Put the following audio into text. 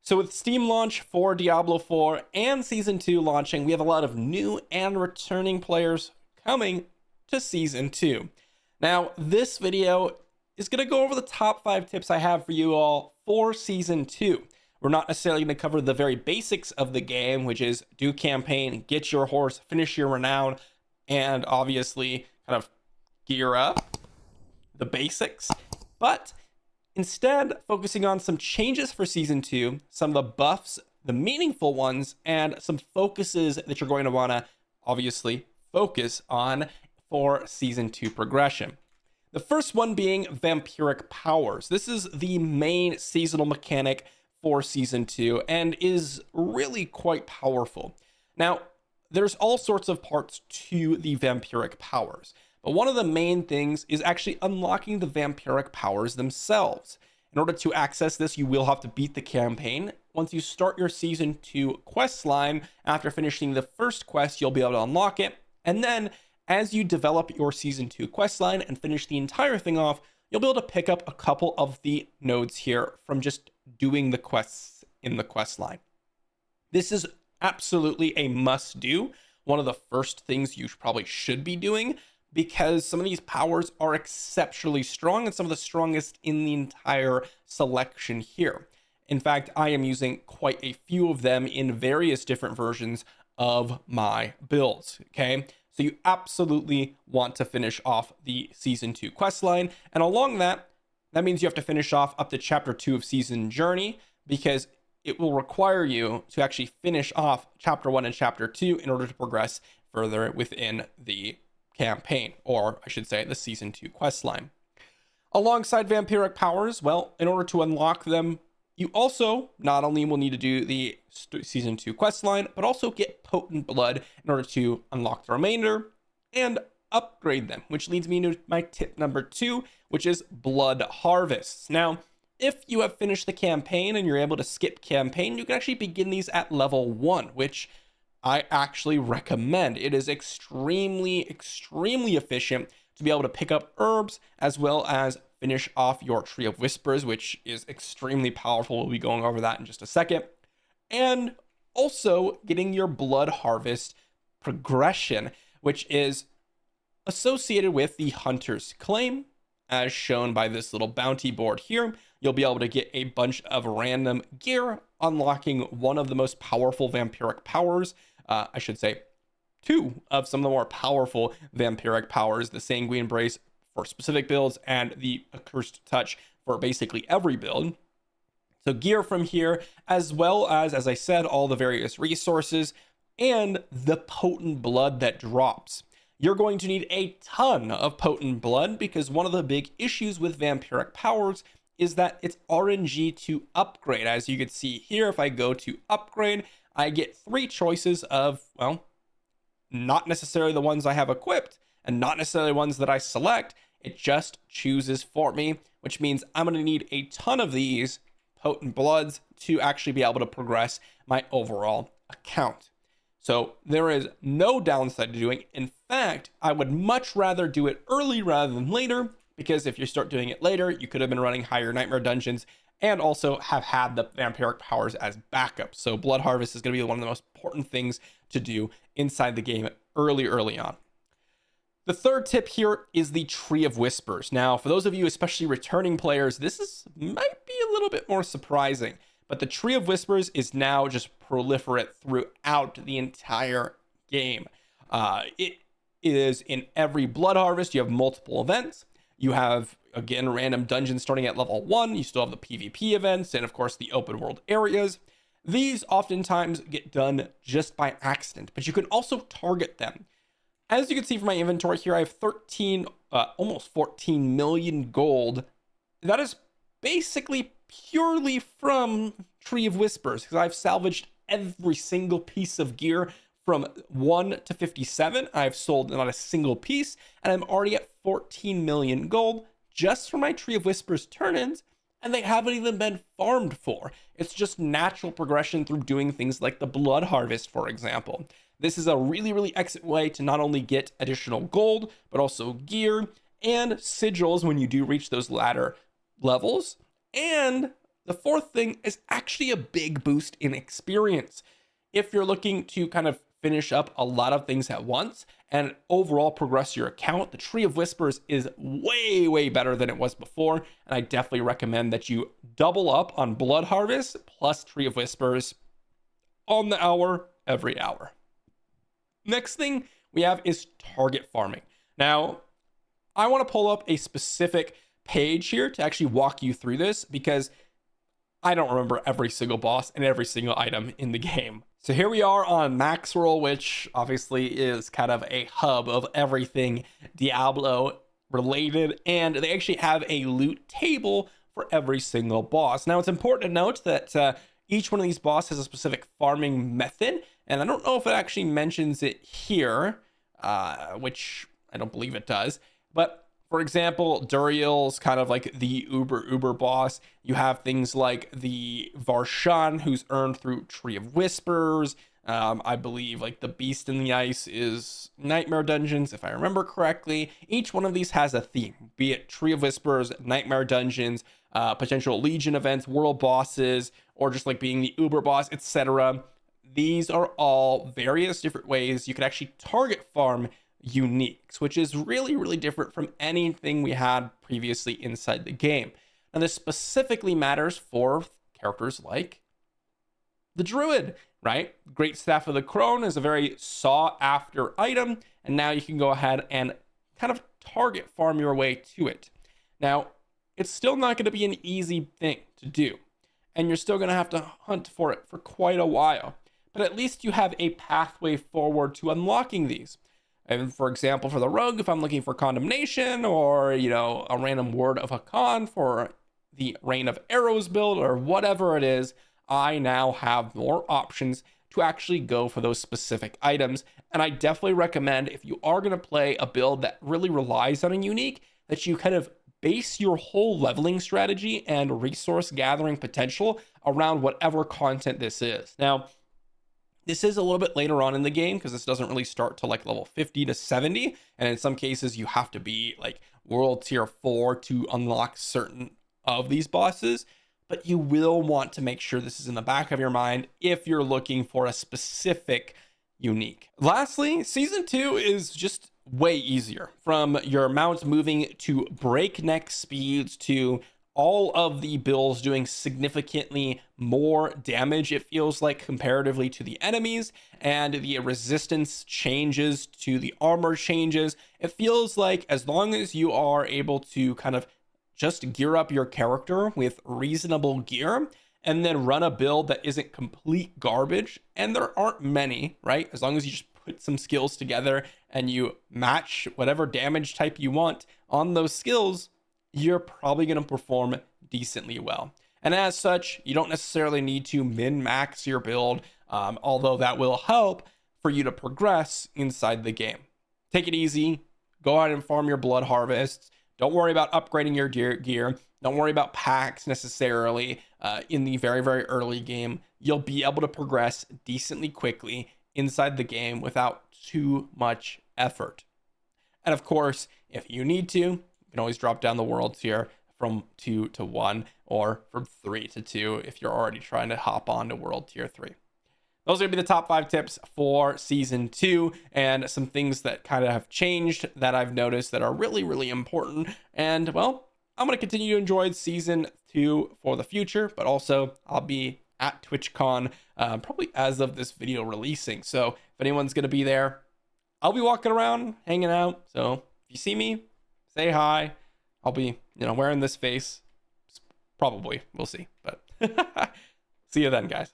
So with Steam launch for Diablo 4 and Season 2 launching, we have a lot of new and returning players coming to Season 2. Now, this video is going to go over the top 5 tips I have for you all for Season 2. We're not necessarily going to cover the very basics of the game, which is do campaign, get your horse, finish your renown, and obviously kind of gear up, the basics. But instead, focusing on some changes for Season 2, some of the buffs, the meaningful ones, and some focuses that you're going to want to obviously focus on for Season 2 progression. The first one being Vampiric Powers. This is the main seasonal mechanic for Season 2 and is really quite powerful. Now, there's all sorts of parts to the Vampiric Powers, but one of the main things is actually unlocking the Vampiric Powers themselves. In order to access this, you will have to beat the campaign. Once you start your Season 2 quest line, after finishing the first quest, you'll be able to unlock it. And then, as you develop your Season 2 quest line and finish the entire thing off, you'll be able to pick up a couple of the nodes here from just doing the quests in the quest line. This is absolutely a must-do. One of the first things you probably should be doing, because some of these powers are exceptionally strong and some of the strongest in the entire selection here. In fact, I am using quite a few of them in various different versions of my builds, okay? So you absolutely want to finish off the Season 2 quest line, and along that means you have to finish off up to Chapter 2 of Season Journey, because it will require you to actually finish off Chapter 1 and Chapter 2 in order to progress further within the campaign, or I should say the Season 2 quest line. Alongside Vampiric Powers, well, in order to unlock them, you also not only will need to do the Season 2 quest line, but also get Potent Blood in order to unlock the remainder and upgrade them, which leads me to my tip number 2, which is Blood Harvests. Now, if you have finished the campaign and you're able to skip campaign, you can actually begin these at level 1, which I actually recommend. It is extremely efficient to be able to pick up herbs as well as finish off your Tree of Whispers, which is extremely powerful. We'll be going over that in just a second. And also getting your Blood Harvest progression, which is associated with the Hunter's Claim, as shown by this little bounty board here. You'll be able to get a bunch of random gear, unlocking one of the most powerful Vampiric Powers. I should say 2 of some of the more powerful Vampiric Powers, the Sanguine Embrace for specific builds and the Accursed Touch for basically every build. So gear from here, as well as I said, all the various resources and the Potent Blood that drops. You're going to need a ton of Potent Blood, because one of the big issues with Vampiric Powers is that it's RNG to upgrade. As you can see here, if I go to upgrade, I get 3 choices of, well, not necessarily the ones I have equipped and not necessarily ones that I select. It just chooses for me, which means I'm going to need a ton of these Potent Bloods to actually be able to progress my overall account. So there is no downside to doing. In fact, I would much rather do it early rather than later, because if you start doing it later, you could have been running higher nightmare dungeons and also have had the Vampiric Powers as backup. So Blood Harvest is going to be one of the most important things to do inside the game early on. The third tip here is the Tree of Whispers. Now, for those of you, especially returning players, this might be a little bit more surprising, but the Tree of Whispers is now just proliferate throughout the entire game. It is in every Blood Harvest. You have multiple events. You have, again, random dungeons starting at level 1. You still have the PvP events and, of course, the open world areas. These oftentimes get done just by accident, but you can also target them. As you can see from my inventory here, I have almost 14 million gold. That is basically purely from Tree of Whispers, because I've salvaged every single piece of gear from 1 to 57. I've sold not a single piece, and I'm already at 14 million gold just for my Tree of Whispers turn-ins, and they haven't even been farmed for. It's just natural progression through doing things like the Blood Harvest, for example. This is a really excellent way to not only get additional gold, but also gear and sigils when you do reach those latter levels. And The fourth thing is actually a big boost in experience. If you're looking to kind of finish up a lot of things at once and overall progress your account, the Tree of Whispers is way better than it was before, and I definitely recommend that you double up on Blood Harvest plus Tree of Whispers on the hour every hour. Next thing we have is target farming. Now, I want to pull up a specific page here to actually walk you through this because I don't remember every single boss and every single item in the game. So here we are on Maxroll, which obviously is kind of a hub of everything Diablo related, and they actually have a loot table for every single boss. Now, it's important to note that each one of these bosses has a specific farming method, and I don't know if it actually mentions it here, which I don't believe it does, but for example, Duriel's kind of like the uber boss. You have things like the Varshan, who's earned through Tree of Whispers. I believe like the Beast in the Ice is Nightmare Dungeons, if I remember correctly. Each one of these has a theme, be it Tree of Whispers, Nightmare Dungeons, potential Legion events, world bosses, or just like being the Uber boss, etc. These are all various different ways you can actually target farm uniques, which is really different from anything we had previously inside the game. And this specifically matters for characters like the Druid, right? Great Staff of the Crone is a very sought after item, and now you can go ahead and kind of target farm your way to it. Now, it's still not going to be an easy thing to do, and you're still going to have to hunt for it for quite a while, but at least you have a pathway forward to unlocking these. And for example, for the rogue, if I'm looking for condemnation or, a random word of Hakan for the Rain of Arrows build or whatever it is, I now have more options to actually go for those specific items. And I definitely recommend, if you are going to play a build that really relies on a unique, that you kind of base your whole leveling strategy and resource gathering potential around whatever content this is. Now, this is a little bit later on in the game because this doesn't really start to like level 50 to 70. And in some cases, you have to be like world tier 4 to unlock certain of these bosses. But you will want to make sure this is in the back of your mind if you're looking for a specific unique. Lastly, season 2 is just way easier. From your mount moving to breakneck speeds to all of the builds doing significantly more damage, it feels like, comparatively to the enemies, and the resistance changes to the armor changes. It feels like as long as you are able to kind of just gear up your character with reasonable gear and then run a build that isn't complete garbage, and there aren't many, right? As long as you just put some skills together and you match whatever damage type you want on those skills, you're probably going to perform decently well. And as such, you don't necessarily need to min-max your build, although that will help for you to progress inside the game. Take it easy. Go out and farm your blood harvests. Don't worry about upgrading your gear. Don't worry about packs necessarily in the very early game. You'll be able to progress decently quickly inside the game without too much effort. And of course, if you need to, you can always drop down the world tier from 2 to 1 or from 3 to 2 if you're already trying to hop on to world tier 3. Those are going to be the top 5 tips for season 2, and some things that kind of have changed that I've noticed that are really important. And well, I'm going to continue to enjoy season 2 for the future, but also I'll be at TwitchCon probably as of this video releasing. So if anyone's going to be there, I'll be walking around, hanging out. So if you see me, say hi. I'll be, wearing this face. Probably. We'll see. But see you then, guys.